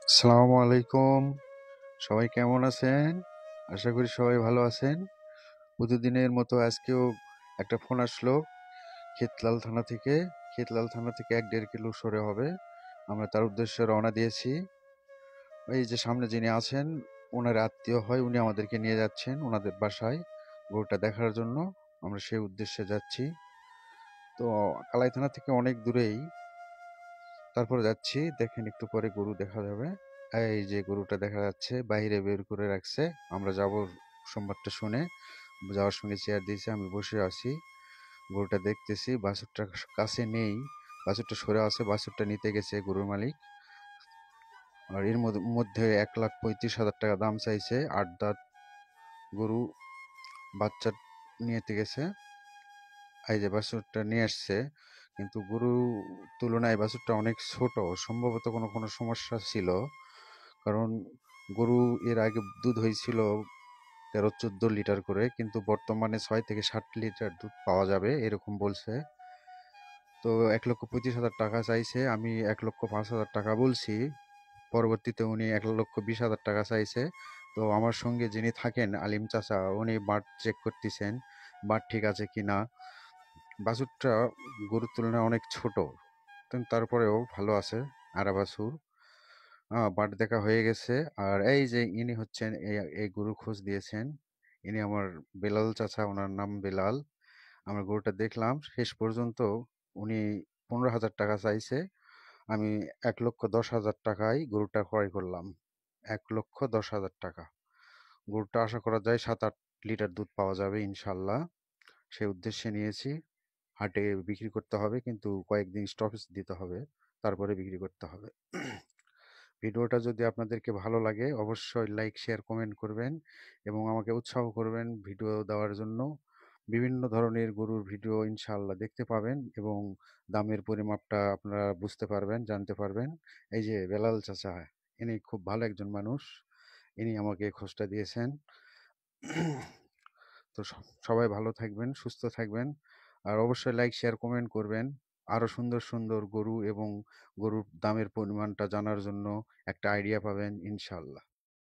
আসসালামু আলাইকুম। সবাই কেমন আছেন? আশা করি সবাই ভালো আছেন। প্রতিদিনের মতো আজকেও একটা ফোন আসলো ক্ষেতলাল থানা থেকে। ক্ষেতলাল থানা থেকে 1-1.5 কিলো সরে হবে। আমরা তার উদ্দেশ্যে রওনা দিয়েছি। এই যে সামনে যিনি আছেন ওনার আত্মীয় হয়, উনি আমাদেরকে নিয়ে যাচ্ছেন ওনাদের বাসায় গরুটা দেখার জন্য। আমরা সেই উদ্দেশ্যে যাচ্ছি। তো কালাই থানা থেকে অনেক দূরেই, তারপরে যাচ্ছি। দেখেন একটু পরে গরু দেখা যাবে। এই যে গরুটা দেখা যাচ্ছে বাইরে বের করে রাখছে। আমরা যাব সোমবারটা শুনে। যাওয়ার সঙ্গে চেয়ার দিয়েছে, আমি বসে আছি, গরুটা দেখতেছি। বাছুরটা কাছে নেই, বাছুরটা সরে আছে, বাছুরটা নিতে গেছে গরুর মালিক। আর এর মধ্যে 1,35,000 টাকা দাম চাইছে। 8 দাঁত গরু, বাচ্চা নিতে গেছে। এই যে বাছুরটা নিয়ে আসছে, কিন্তু গরু তুলনায় বাছুরটা অনেক ছোট। সম্ভবত কোনো কোনো সমস্যা ছিল, কারণ গরু এর আগে দুধ হয়েছিল 13-14 লিটার করে, কিন্তু বর্তমানে 6 থেকে 7 লিটার দুধ পাওয়া যাবে এরকম বলছে। তো 1,25,000 টাকা চাইছে, আমি 1,05,000 টাকা বলছি। পরবর্তীতে উনি 1,20,000 টাকা চাইছে। তো আমার সঙ্গে যিনি থাকেন আলিম চাচা, উনি বাট চেক করতেছেন বাট ঠিক আছে কিনা। বাছুরটা গরুর তুলনায় অনেক ছোট, কিন্তু তারপরেও ভালো আছে। আরা বাছুর। বাট দেখা হয়ে গেছে। আর এই যে ইনি হচ্ছেন, এই গরুর খোঁজ দিয়েছেন, ইনি আমার বেলাল চাচা, ওনার নাম বেলাল। আমরা গরুটা দেখলাম শেষ পর্যন্ত। উনি 15,000 টাকা চাইছে। আমি 1,10,000 টাকায় গরুটা ক্রয় করলাম। 1,10,000 টাকা। গরুটা আশা করা যায় 7-8 লিটার দুধ পাওয়া যাবে ইনশাল্লাহ। সেই উদ্দেশ্যে নিয়েছি। হাটে বিক্রি করতে হবে, কিন্তু কয়েকদিন স্টপেজ দিতে হবে, তারপরে বিক্রি করতে হবে। ভিডিওটা যদি আপনাদেরকে ভালো লাগে অবশ্যই লাইক, শেয়ার, কমেন্ট করবেন এবং আমাকে উৎসাহ করবেন ভিডিও দেওয়ার জন্য। বিভিন্ন ধরনের গরুর ভিডিও ইনশাআল্লাহ দেখতে পাবেন এবং দামের পরিমাপটা আপনারা বুঝতে পারবেন, জানতে পারবেন। এই যে বেলাল চাচা, ইনি খুব ভালো একজন মানুষ, ইনি আমাকে খোঁজটা দিয়েছেন। তো সবাই ভালো থাকবেন, সুস্থ থাকবেন। আর অবশ্যই লাইক, শেয়ার, কমেন্ট করবেন। আরো সুন্দর সুন্দর গরু এবং গরুর দামের পরিমাণটা জানার জন্য একটা আইডিয়া পাবেন ইনশাআল্লাহ।